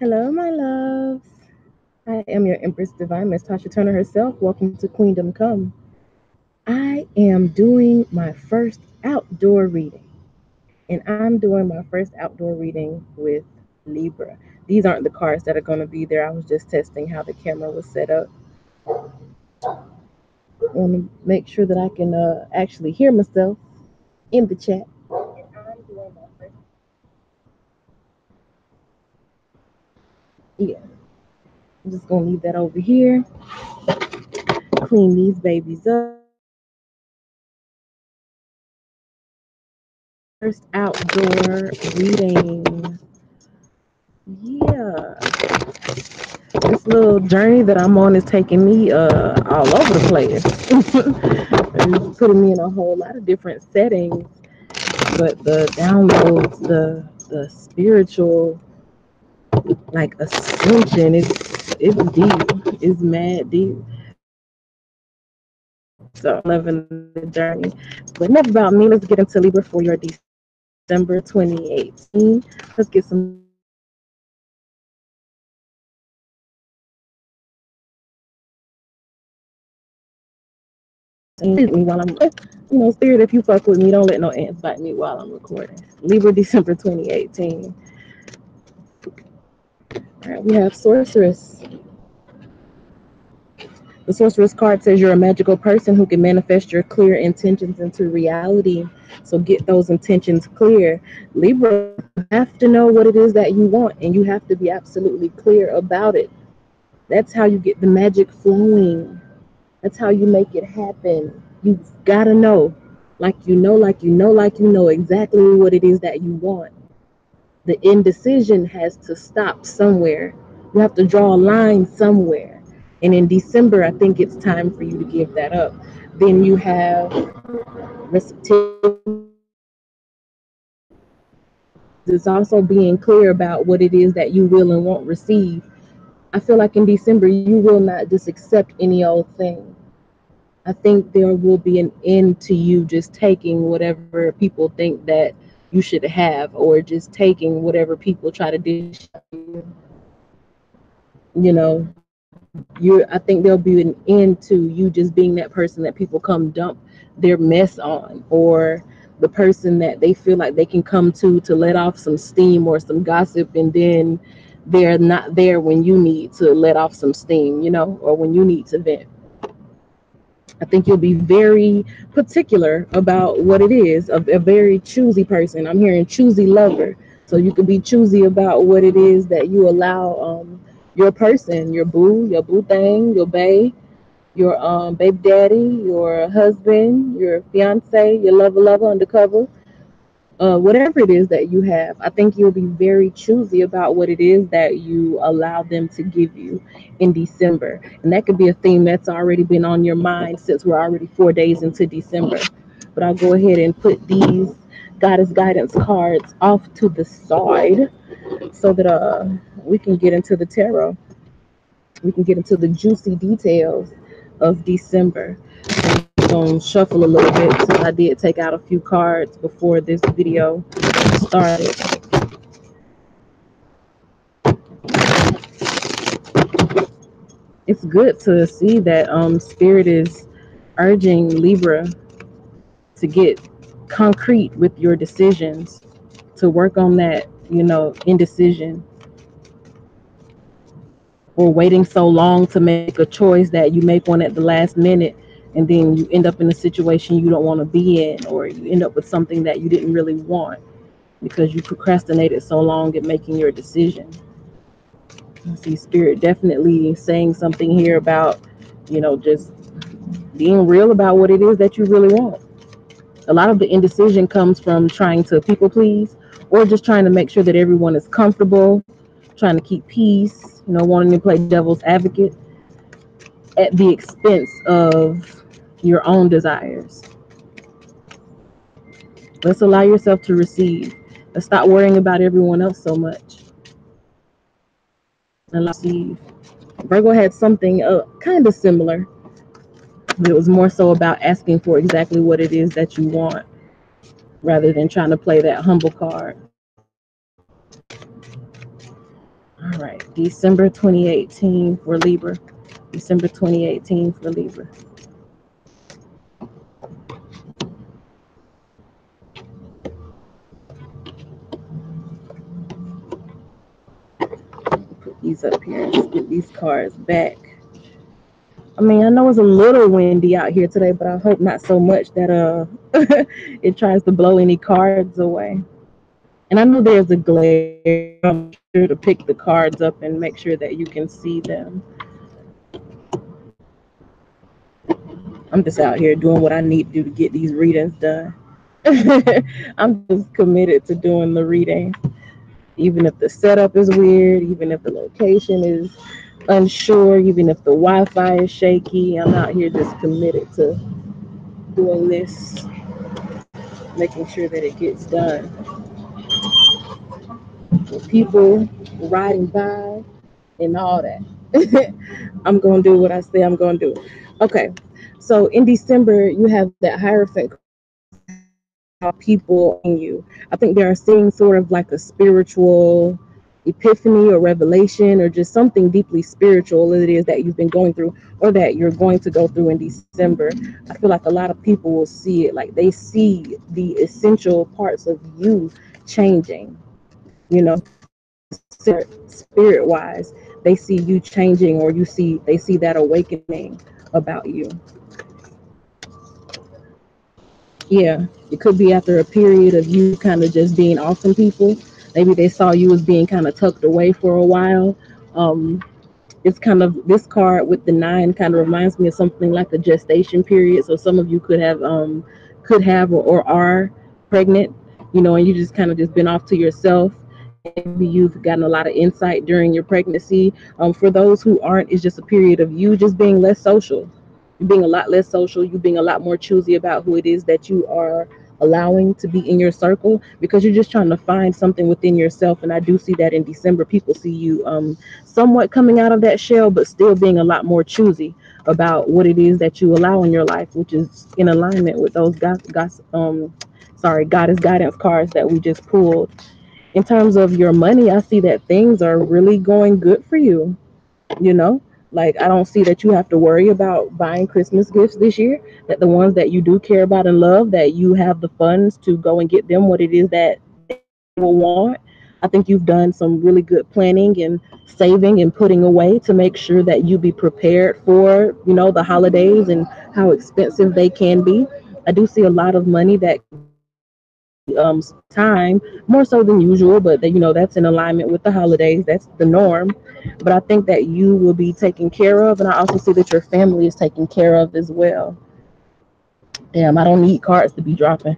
Hello, my loves. I am your Empress Divine, Miss Tasha Turner herself. Welcome to Queendom Come. I am doing my first outdoor reading, and I'm doing my first outdoor reading with Libra. These aren't the cards that are going to be there. I was just testing how the camera was set up. I want to make sure that I can actually hear myself in the chat. I'm doing my first. Yeah, I'm just going to leave that over here. Clean these babies up. First outdoor reading. Yeah, this little journey that I'm on is taking me all over the place. It's putting me in a whole lot of different settings, but the downloads, the spiritual like ascension, it's deep. It's mad deep. So I'm loving the journey. But enough about me. Let's get into Libra for your December 2018. Let's get some me while I'm, Spirit, if you fuck with me, don't let no ants bite me while I'm recording. Libra, December 2018. All right, we have Sorceress. The Sorceress card says you're a magical person who can manifest your clear intentions into reality. So get those intentions clear. Libra, you have to know what it is that you want, and you have to be absolutely clear about it. That's how you get the magic flowing. That's how you make it happen. You've got to know, like you know exactly what it is that you want. The indecision has to stop somewhere. You have to draw a line somewhere. And in December, I think it's time for you to give that up. Then you have receptivity. It's also being clear about what it is that you will and won't receive. I feel like in December, you will not just accept any old thing. I think there will be an end to you just taking whatever people think that you should have, or just taking whatever people try to dish out to you. I think there'll be an end to you just being that person that people come dump their mess on, or the person that they feel like they can come to let off some steam or some gossip, and then they're not there when you need to let off some steam, or when you need to vent. I think you'll be very particular about what it is. A very choosy person. I'm hearing choosy lover. So you can be choosy about what it is that you allow your person, your boo thing, your bae, your baby daddy, your husband, your fiance, your lover, undercover, whatever it is that you have. I think you'll be very choosy about what it is that you allow them to give you in December. And that could be a theme that's already been on your mind since we're already 4 days into December. But I'll go ahead and put these goddess guidance cards off to the side so that we can get into the tarot. We can get into the juicy details of December. I'm going to shuffle a little bit since I did take out a few cards before this video started. It's good to see that Spirit is urging Libra to get concrete with your decisions, to work on that, indecision, or waiting so long to make a choice that you make one at the last minute, and then you end up in a situation you don't want to be in, or you end up with something that you didn't really want because you procrastinated so long at making your decision. I see Spirit definitely saying something here about, just being real about what it is that you really want. A lot of the indecision comes from trying to people please, or just trying to make sure that everyone is comfortable, trying to keep peace, wanting to play devil's advocate at the expense of your own desires. Let's allow yourself to receive. Let's stop worrying about everyone else so much. And let's see. Virgo had something kind of similar, but it was more so about asking for exactly what it is that you want rather than trying to play that humble card. All right, December 2018 for Libra. December 2018 for Libra. Put these up here and get these cards back. I mean, I know it's a little windy out here today, but I hope not so much that it tries to blow any cards away. And I know there's a glare. I'll make sure to pick the cards up and make sure that you can see them. I'm just out here doing what I need to do to get these readings done. I'm just committed to doing the reading, even if the setup is weird, even if the location is unsure, even if the Wi-Fi is shaky. I'm out here just committed to doing this, making sure that it gets done. With people riding by and all that. I'm gonna do what I say I'm gonna do. Okay, so in December you have that Hierophant people in you. I think they are seeing sort of like a spiritual epiphany or revelation or just something deeply spiritual it is that you've been going through or that you're going to go through in December. I feel like a lot of people will see it, like they see the essential parts of you changing, you know, spirit wise. They see you changing or they see that awakening about you. Yeah, it could be after a period of you kind of just being off from people. Maybe they saw you as being kind of tucked away for a while. Um, it's kind of this card with the nine kind of reminds me of something like a gestation period. So some of you could have or are pregnant, you know, and you just kind of just been off to yourself. And maybe you've gotten a lot of insight during your pregnancy. For those who aren't, it's just a period of you just being less social, you being a lot less social, you being a lot more choosy about who it is that you are allowing to be in your circle because you're just trying to find something within yourself. And I do see that in December, people see you somewhat coming out of that shell, but still being a lot more choosy about what it is that you allow in your life, which is in alignment with those goddess guidance cards that we just pulled. In terms of your money, I see that things are really going good for you, you know, like I don't see that you have to worry about buying Christmas gifts this year, that the ones that you do care about and love, that you have the funds to go and get them what it is that they will want. I think you've done some really good planning and saving and putting away to make sure that you be prepared for, you know, the holidays and how expensive they can be. I do see a lot of money that could be time more so than usual, but that, you know, that's in alignment with the holidays, that's the norm. But I think that you will be taken care of, and I also see that your family is taken care of as well. Damn, I don't need cards to be dropping.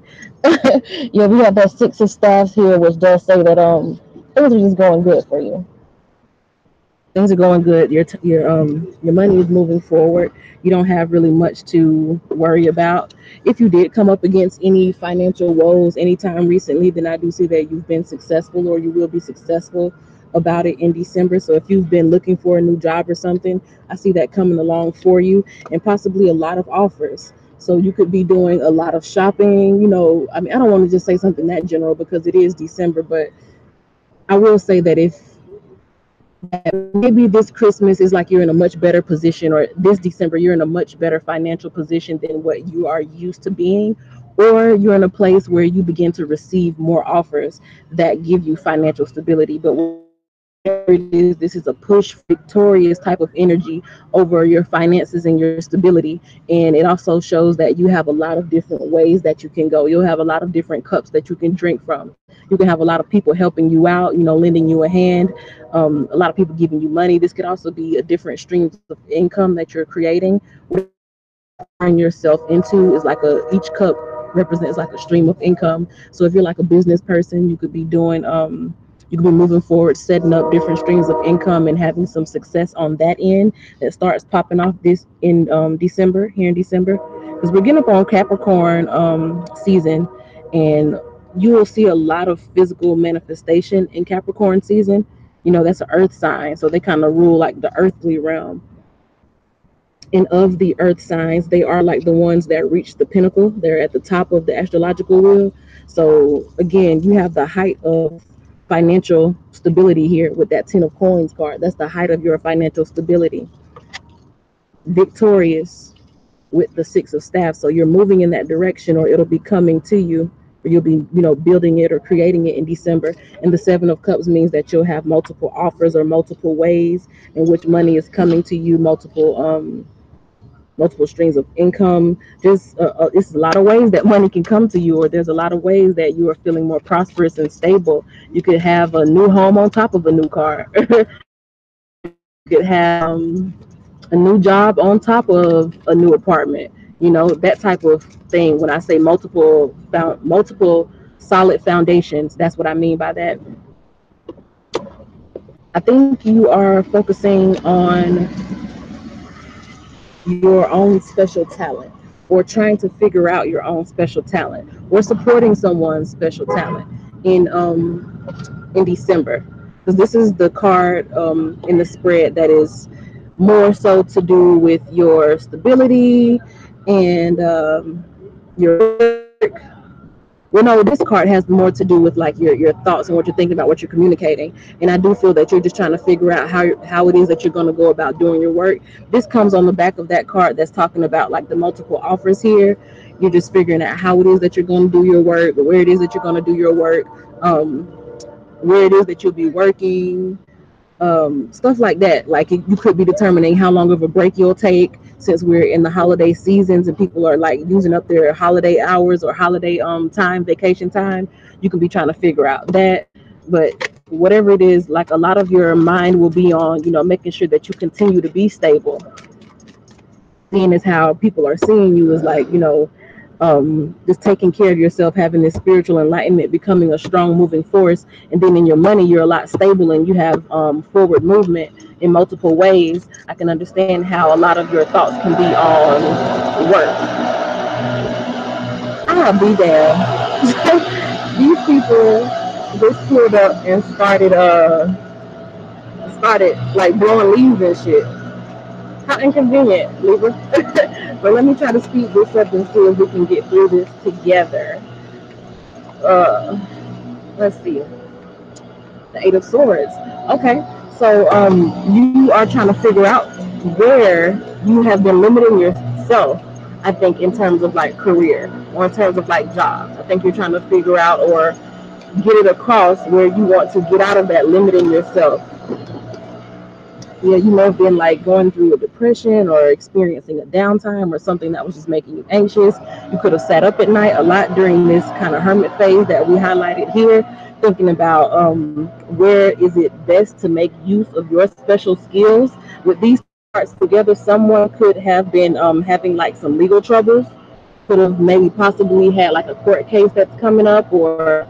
Yeah, we have that six of staffs here, which does say that things are just going good for you. Things are going good. Your money is moving forward. You don't have really much to worry about. If you did come up against any financial woes anytime recently, then I do see that you've been successful or you will be successful about it in December. So if you've been looking for a new job or something, I see that coming along for you, and possibly a lot of offers. So you could be doing a lot of shopping. You know, I mean, I don't want to just say something that general because it is December, but I will say that if that maybe this Christmas is like you're in a much better position, or this December you're in a much better financial position than what you are used to being, or you're in a place where you begin to receive more offers that give you financial stability. But whatever it is, this is a push victorious type of energy over your finances and your stability. And it also shows that you have a lot of different ways that you can go. You'll have a lot of different cups that you can drink from. You can have a lot of people helping you out, you know, lending you a hand, a lot of people giving you money. This could also be a different streams of income that you're creating. Pouring yourself into is like each cup represents like a stream of income. So if you're like a business person, you could be doing you could be moving forward, setting up different streams of income and having some success on that end that starts popping off this in December, here in December, because we're getting up on Capricorn season, and you will see a lot of physical manifestation in Capricorn season. You know, that's an earth sign, so they kind of rule like the earthly realm. And of the earth signs, they are like the ones that reach the pinnacle. They're at the top of the astrological wheel. So again, you have the height of financial stability here with that 10 of coins card. That's the height of your financial stability. Victorious with the 6 of staff. So you're moving in that direction, or it'll be coming to you, or you'll be, building it or creating it in December. And the 7 of cups means that you'll have multiple offers or multiple ways in which money is coming to you, multiple streams of income. Just it's a lot of ways that money can come to you, or there's a lot of ways that you are feeling more prosperous and stable. You could have a new home on top of a new car. You could have a new job on top of a new apartment. That type of thing. When I say multiple solid foundations, that's what I mean by that. I think you are focusing on your own special talent, or trying to figure out your own special talent, or supporting someone's special talent in December, because this is the card in the spread that is more so to do with your stability and your work. Well, no, this card has more to do with like your thoughts and what you're thinking about, what you're communicating. And I do feel that you're just trying to figure out how it is that you're going to go about doing your work. This comes on the back of that card that's talking about like the multiple offers here. You're just figuring out how it is that you're going to do your work, where it is that you're going to do your work, um, where it is that you'll be working, stuff like that. Like you could be determining how long of a break you'll take, since we're in the holiday seasons and people are like using up their holiday hours or holiday time, vacation time. You can be trying to figure out that. But whatever it is, like a lot of your mind will be on, making sure that you continue to be stable. Seeing as how people are seeing you is like, just taking care of yourself, having this spiritual enlightenment, becoming a strong moving force. And then in your money, you're a lot stable and you have forward movement in multiple ways. I can understand how a lot of your thoughts can be on work. I'll be there. These people just pulled up and started like blowing leaves and shit. How inconvenient, Libra. But let me try to speed this up and see if we can get through this together. Uh, let's see. The 8 of Swords. Okay, so you are trying to figure out where you have been limiting yourself. I think in terms of like career, or in terms of like jobs. I think you're trying to figure out or get it across where you want to get out of that limiting yourself. Yeah, you may have been like going through a depression or experiencing a downtime or something that was just making you anxious. You could have sat up at night a lot during this kind of hermit phase that we highlighted here, thinking about where is it best to make use of your special skills. With these cards together, someone could have been having like some legal troubles, could have maybe possibly had like a court case that's coming up, or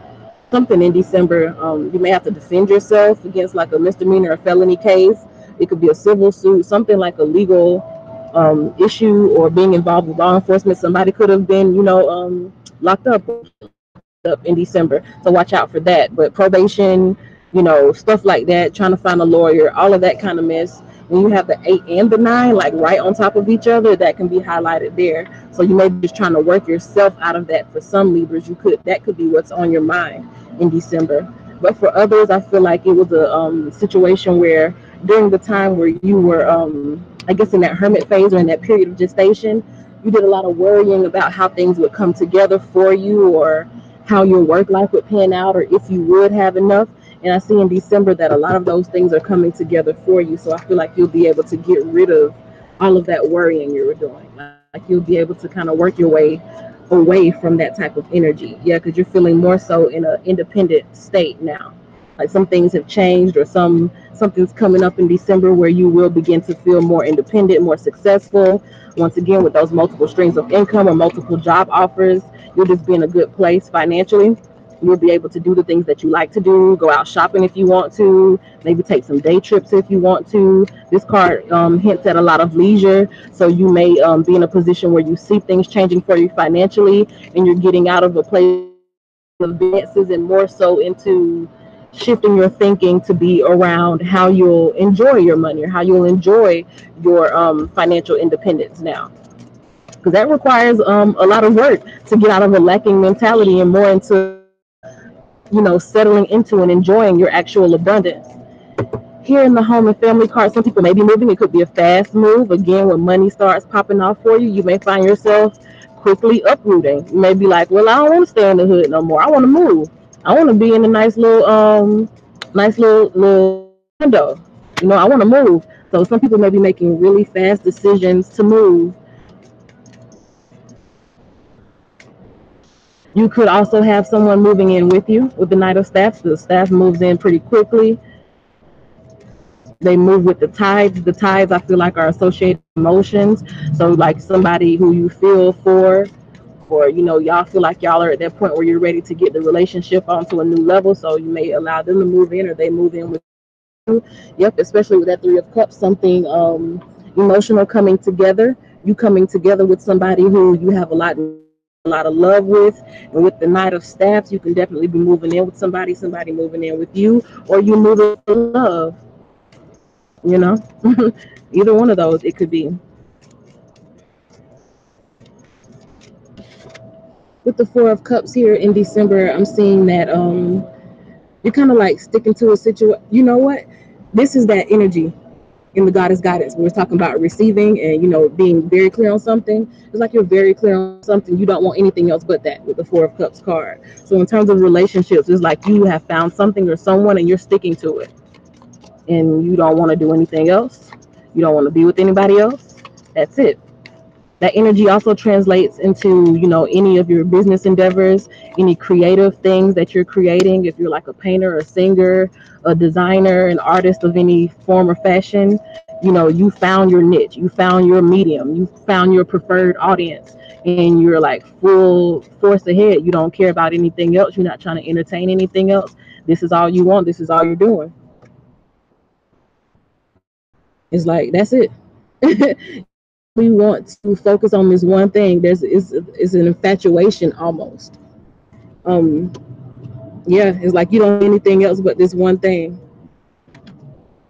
something in December. You may have to defend yourself against like a misdemeanor or felony case. It could be a civil suit, something like a legal issue, or being involved with law enforcement. Somebody could have been, locked up or get locked up in December. So watch out for that. But probation, stuff like that, trying to find a lawyer, all of that kind of mess. When you have the 8 and the 9, like right on top of each other, that can be highlighted there. So you may be just trying to work yourself out of that. For some Libras, that could be what's on your mind in December. But for others, I feel like it was a situation where during the time where you were, I guess, in that hermit phase or in that period of gestation, you did a lot of worrying about how things would come together for you, or how your work life would pan out, or if you would have enough. And I see in December that a lot of those things are coming together for you. So I feel like you'll be able to get rid of all of that worrying you were doing. Like you'll be able to kind of work your way away from that type of energy. Yeah, because you're feeling more so in an independent state now. Like some things have changed, or something's coming up in December where you will begin to feel more independent, more successful. Once again, with those multiple streams of income or multiple job offers, you'll just be in a good place financially. You'll be able to do the things that you like to do, go out shopping if you want to, maybe take some day trips if you want to. This card hints at a lot of leisure, so you may be in a position where you see things changing for you financially, and you're getting out of a place of advances and more so into shifting your thinking to be around how you'll enjoy your money, or how you'll enjoy your financial independence now. Because that requires a lot of work to get out of a lacking mentality and more into settling into and enjoying your actual abundance. Here in the home and family card, some people may be moving. It could be a fast move. Again, when money starts popping off for you, you may find yourself quickly uprooting. You may be like, well, I don't want to stay in the hood no more. I want to move. I want to be in a nice little condo. I want to move. So some people may be making really fast decisions to move. You could also have someone moving in with you with the Knight of Staffs. The staff moves in pretty quickly. They move with the tides. The tides, I feel like, are associated emotions. So like somebody who you feel for, or y'all feel like y'all are at that point where you're ready to get the relationship onto a new level. So you may allow them to move in, or they move in with you. Yep, especially with that Three of Cups, something emotional coming together. You coming together with somebody who you have a lot of love with. And with the Knight of Staffs, you can definitely be moving in with somebody moving in with you, or you moving for love. you know Either one of those it could be. With the Four of Cups here in December, I'm seeing that you're kind of like sticking to a situation. You know what? This is that energy in the Goddess Guidance. We were talking about receiving and being very clear on something. It's like you're very clear on something. You don't want anything else but that with the Four of Cups card. So in terms of relationships, it's like you have found something or someone and you're sticking to it, and you don't want to do anything else. You don't want to be with anybody else. That's it. That energy also translates into any of your business endeavors, any creative things that you're creating. If you're like a painter, a singer, a designer, an artist of any form or fashion, you found your niche, you found your medium, you found your preferred audience, and you're like full force ahead. You don't care about anything else. You're not trying to entertain anything else. This is all you want. This is all you're doing. It's like that's it. We want to focus on this one thing. Is an infatuation almost. Um, yeah, it's like you don't need anything else but this one thing.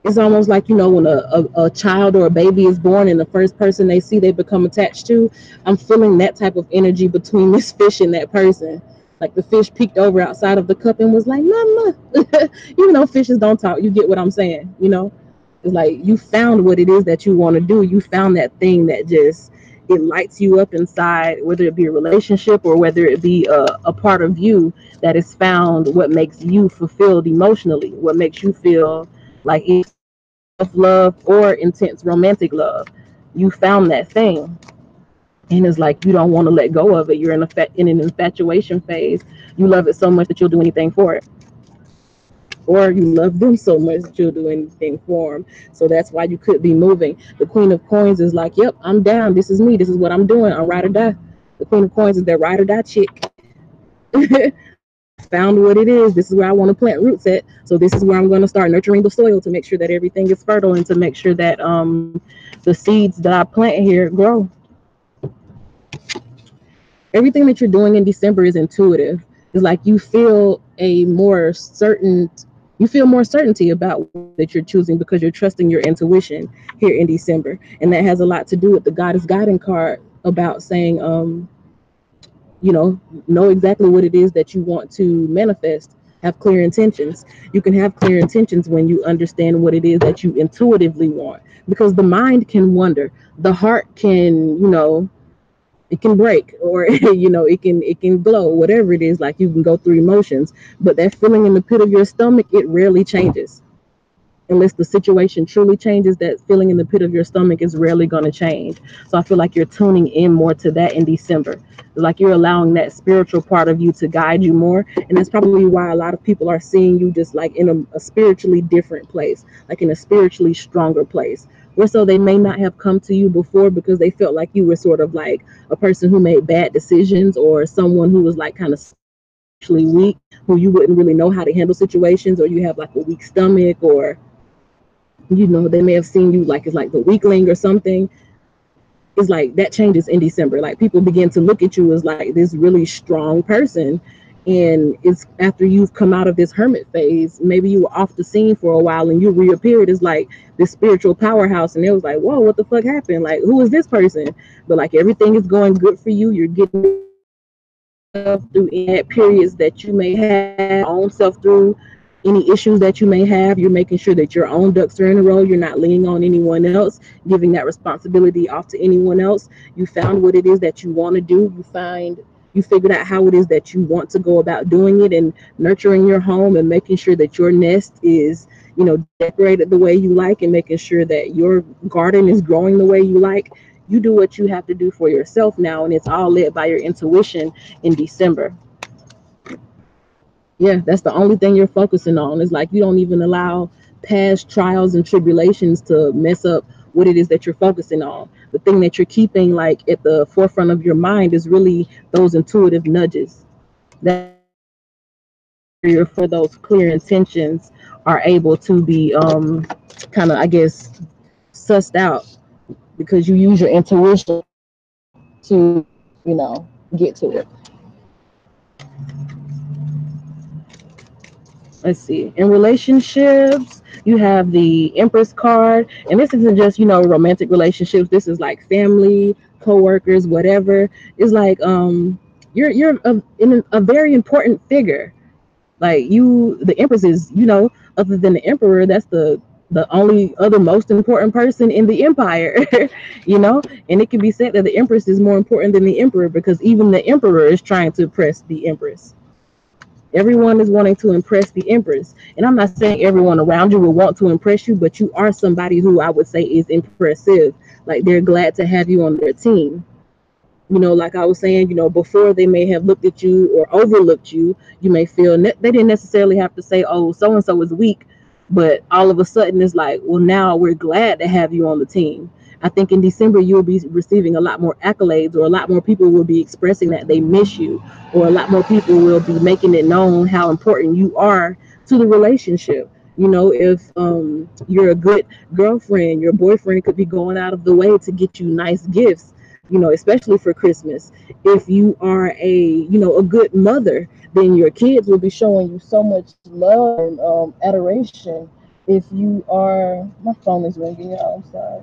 It's almost like when a child or a baby is born and the first person they see they become attached to. I'm feeling that type of energy between this fish and that person. Like the fish peeked over outside of the cup and was like, "Mama," fishes don't talk. You get what I'm saying. It's like you found what it is that you want to do. You found that thing that just it lights you up inside, whether it be a relationship or whether it be a part of you that is found what makes you fulfilled emotionally, what makes you feel like it's love or intense romantic love. You found that thing. And it's like you don't want to let go of it. You're in an infatuation phase. You love it so much that you'll do anything for it, or you love them so much that you'll do anything for them. So that's why you could be moving. The Queen of Coins is like, yep, I'm down. This is me. This is what I'm doing. I'm ride or die. The Queen of Coins is that ride or die chick. Found what it is. This is where I want to plant roots at. So this is where I'm going to start nurturing the soil to make sure that everything is fertile and to make sure that the seeds that I plant here grow. Everything that you're doing in December is intuitive. It's like you feel more certainty about that you're choosing because you're trusting your intuition here in December. And that has a lot to do with the Goddess Guiding card about saying, know exactly what it is that you want to manifest. Have clear intentions. You can have clear intentions when you understand what it is that you intuitively want, because the mind can wonder. The heart can, it can break, or it can glow, whatever it is. Like you can go through emotions, but that feeling in the pit of your stomach, it rarely changes unless the situation truly changes. That feeling in the pit of your stomach is rarely going to change. So I feel like you're tuning in more to that in December. Like you're allowing that spiritual part of you to guide you more, and that's probably why a lot of people are seeing you just like in a spiritually different place, like in a spiritually stronger place, where so they may not have come to you before because they felt like you were sort of like a person who made bad decisions, or someone who was like kind of spiritually weak, who you wouldn't really know how to handle situations, or you have like a weak stomach, or they may have seen you like it's like the weakling or something. It's like that changes in December. Like people begin to look at you as like this really strong person. And it's after you've come out of this hermit phase, maybe you were off the scene for a while and you reappeared as like this spiritual powerhouse. And it was like, whoa, what the fuck happened? Like, who is this person? But like everything is going good for you. You're getting through any periods that you may have, your own self through any issues that you may have. You're making sure that your own ducks are in a row. You're not leaning on anyone else, giving that responsibility off to anyone else. You found what it is that you want to do. You figured out how it is that you want to go about doing it, and nurturing your home and making sure that your nest is, decorated the way you like, and making sure that your garden is growing the way you like. You do what you have to do for yourself now, and it's all led by your intuition in December. Yeah, that's the only thing you're focusing on. It's like you don't even allow past trials and tribulations to mess up what it is that you're focusing on. The thing that you're keeping like at the forefront of your mind is really those intuitive nudges. That's where for those clear intentions are able to be kind of, I guess, sussed out, because you use your intuition to, get to it. Let's see. In relationships, you have the Empress card, and this isn't just, romantic relationships. This is like family, co-workers, whatever. It's like you're a very important figure. Like you, the Empress is, other than the Emperor, that's the only other most important person in the empire. you know and it can be said that the Empress is more important than the Emperor, because even the Emperor is trying to impress the Empress. Everyone is wanting to impress the Empress. And I'm not saying everyone around you will want to impress you, but you are somebody who I would say is impressive. Like they're glad to have you on their team. Like I was saying, before they may have looked at you or overlooked you. You may feel they didn't necessarily have to say, oh, so and so is weak, but all of a sudden it's like, well, now we're glad to have you on the team. I think in December you'll be receiving a lot more accolades, or a lot more people will be expressing that they miss you, or a lot more people will be making it known how important you are to the relationship. If you're a good girlfriend, your boyfriend could be going out of the way to get you nice gifts, especially for Christmas. If you are a good mother, then your kids will be showing you so much love and adoration. If you are, my phone is ringing, y'all. I'm sorry.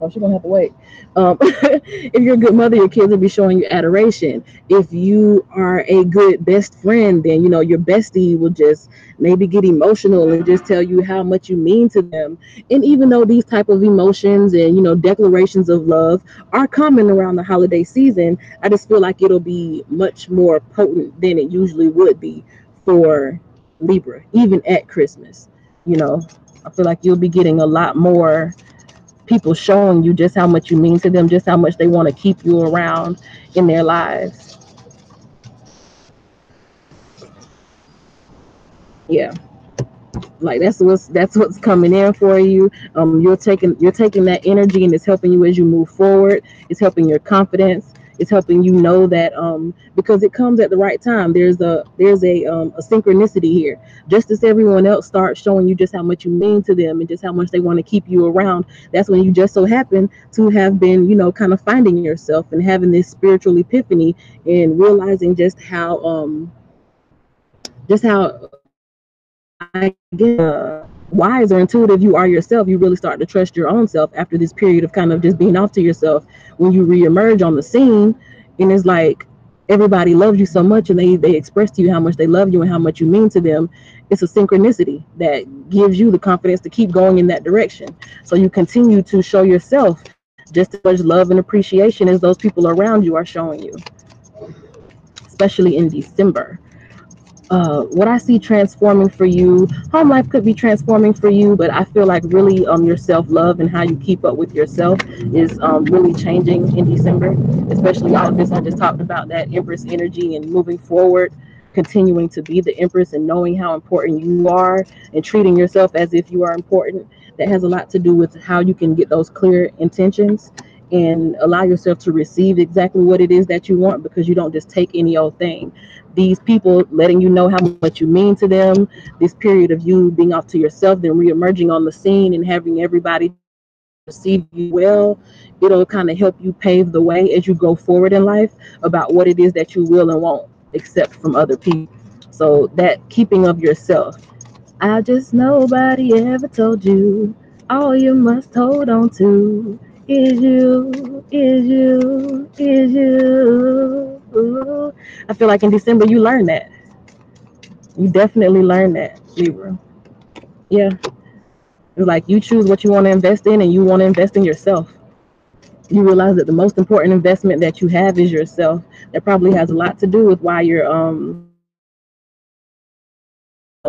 Oh, she's gonna have to wait. If you're a good mother, your kids will be showing you adoration. If you are a good best friend, then your bestie will just maybe get emotional and just tell you how much you mean to them. And even though these type of emotions and declarations of love are common around the holiday season, I just feel like it'll be much more potent than it usually would be for Libra, even at Christmas. You know, I feel like you'll be getting a lot more people showing you just how much you mean to them, just how much they want to keep you around in their lives. Yeah, like that's what's coming in for you. You're taking that energy, and it's helping you as you move forward. It's helping your confidence. It's helping you know that because it comes at the right time. There's a synchronicity here. Just as everyone else starts showing you just how much you mean to them and just how much they want to keep you around, that's when you just so happen to have been kind of finding yourself and having this spiritual epiphany, and realizing just how I guess wise or intuitive you are yourself. You really start to trust your own self after this period of kind of just being off to yourself. When you reemerge on the scene, and it's like everybody loves you so much, and they express to you how much they love you and how much you mean to them. It's a synchronicity that gives you the confidence to keep going in that direction. So you continue to show yourself just as much love and appreciation as those people around you are showing you, especially in December. What I see transforming for you, home life could be transforming for you, but I feel like really your self love and how you keep up with yourself is really changing in December. Especially all of this I just talked about, that Empress energy and moving forward, continuing to be the Empress and knowing how important you are and treating yourself as if you are important. That has a lot to do with how you can get those clear intentions and allow yourself to receive exactly what it is that you want, because you don't just take any old thing. These people letting you know how much you mean to them, this period of you being off to yourself, then reemerging on the scene and having everybody receive you well, it'll kind of help you pave the way as you go forward in life about what it is that you will and won't accept from other people. So that keeping of yourself. I just nobody ever told you all you must hold on to Is you, is you, is you. Ooh. I feel like in December you learn that. You definitely learn that, Libra. Yeah. It's like you choose what you want to invest in and you want to invest in yourself. You realize that the most important investment that you have is yourself. That probably has a lot to do with why you're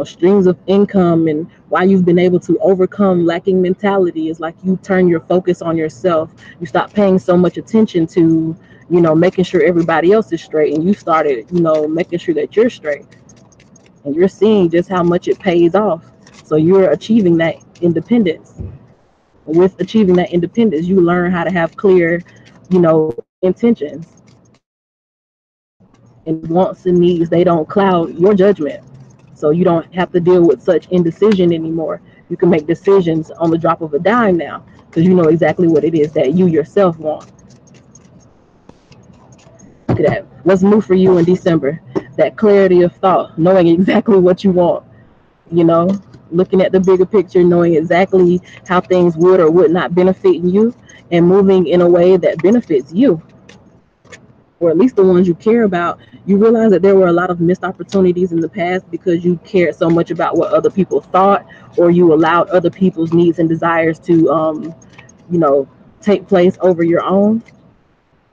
streams of income and why you've been able to overcome lacking mentality is like you turn your focus on yourself. You stop paying so much attention to, making sure everybody else is straight, and you started, making sure that you're straight, and you're seeing just how much it pays off. So you're achieving that independence. With achieving that independence, you learn how to have clear, intentions, and wants and needs, they don't cloud your judgment. So you don't have to deal with such indecision anymore. You can make decisions on the drop of a dime now because you know exactly what it is that you yourself want. Look at that. What's new for you in December? That clarity of thought, knowing exactly what you want, you know, looking at the bigger picture, knowing exactly how things would or would not benefit you, and moving in a way that benefits you, or at least the ones you care about. You realize that there were a lot of missed opportunities in the past because you cared so much about what other people thought, or you allowed other people's needs and desires to, you know, take place over your own.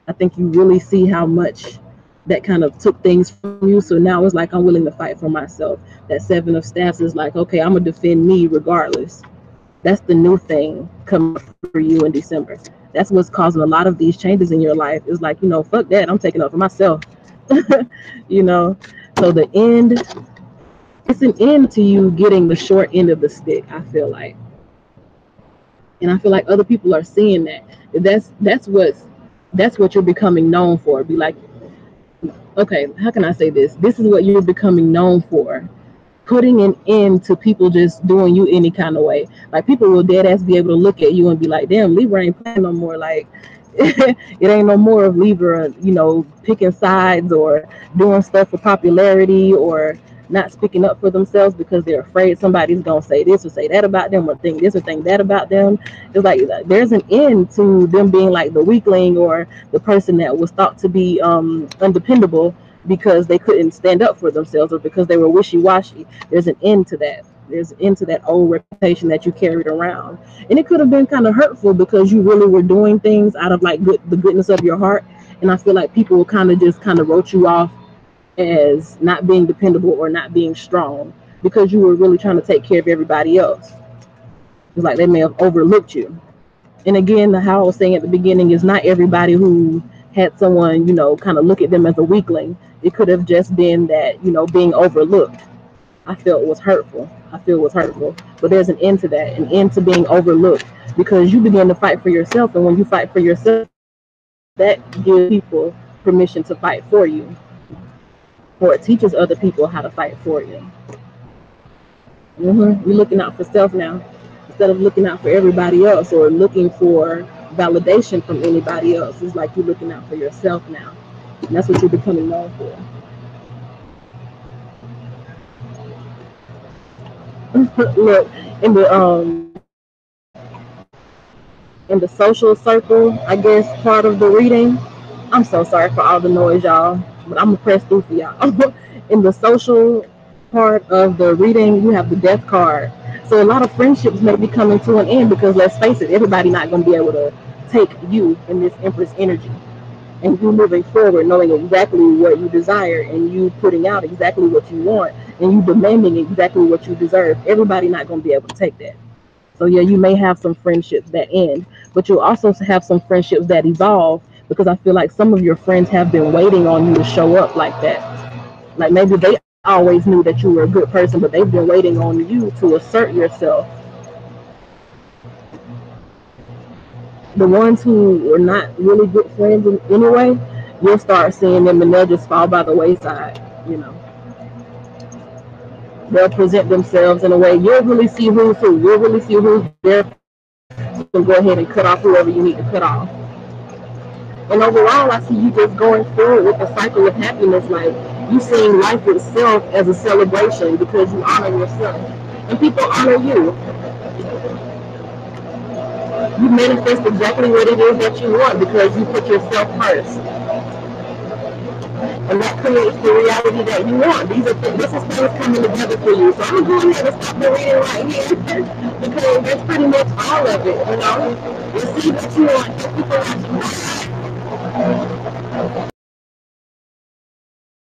I think you really see how much that kind of took things from you. So now it's like I'm willing to fight for myself. That Seven of Staffs is like, okay, I'm gonna defend me regardless. That's the new thing coming up for you in December. That's what's causing a lot of these changes in your life. It's like, fuck that. I'm taking up for myself. you know. So the end, it's an end to you getting the short end of the stick, I feel like. And I feel like other people are seeing that. That's what you're becoming known for. Be like, okay, how can I say this? This is what you're becoming known for. Putting an end to people just doing you any kind of way. Like people will dead ass be able to look at you and be like, damn, Libra ain't playing no more. Like it ain't no more of Libra, picking sides or doing stuff for popularity or not speaking up for themselves because they're afraid somebody's gonna say this or say that about them or think this or think that about them. It's like there's an end to them being like the weakling or the person that was thought to be undependable because they couldn't stand up for themselves or because they were wishy-washy. There's an end to that. There's an end to that old reputation that you carried around. And it could have been kind of hurtful because you really were doing things out of like the goodness of your heart. And I feel like people will kind of wrote you off as not being dependable or not being strong because you were really trying to take care of everybody else. It's like they may have overlooked you. And again, how I was saying at the beginning is not everybody who had someone, kind of look at them as a weakling. It could have just been that, being overlooked. I felt was hurtful. I feel was hurtful. But there's an end to that, an end to being overlooked because you begin to fight for yourself. And when you fight for yourself, that gives people permission to fight for you, or it teaches other people how to fight for you. You're looking out for self now instead of looking out for everybody else or looking for validation from anybody else. It's like you're looking out for yourself now, and that's what you're becoming known for. Look, in the social circle, I guess part of the reading. I'm so sorry for all the noise, y'all, but I'm gonna press through for y'all. In the social part of the reading, you have the death card. So a lot of friendships may be coming to an end because let's face it, everybody not gonna be able to take you in this Empress energy. And you moving forward, knowing exactly what you desire, and you putting out exactly what you want, and you demanding exactly what you deserve. Everybody not gonna be able to take that. So yeah, you may have some friendships that end, but you'll also have some friendships that evolve because I feel like some of your friends have been waiting on you to show up like that. Like maybe they always knew that you were a good person, but they've been waiting on you to assert yourself. The ones who were not really good friends anyway, you'll start seeing them and they'll just fall by the wayside. They'll present themselves in a way you'll really see who's who. You'll really see who's there for you. So go ahead and cut off whoever you need to cut off. And overall, I see you just going forward with a cycle of happiness, like you seeing life itself as a celebration because you honor yourself and people honor you. You manifest exactly what it is that you want because you put yourself first. And that creates the reality that you want. This is things coming together for you. So I'm going to go ahead and stop the reading right here because that's pretty much all of it, you know. Receive what you want. Thank you for watching.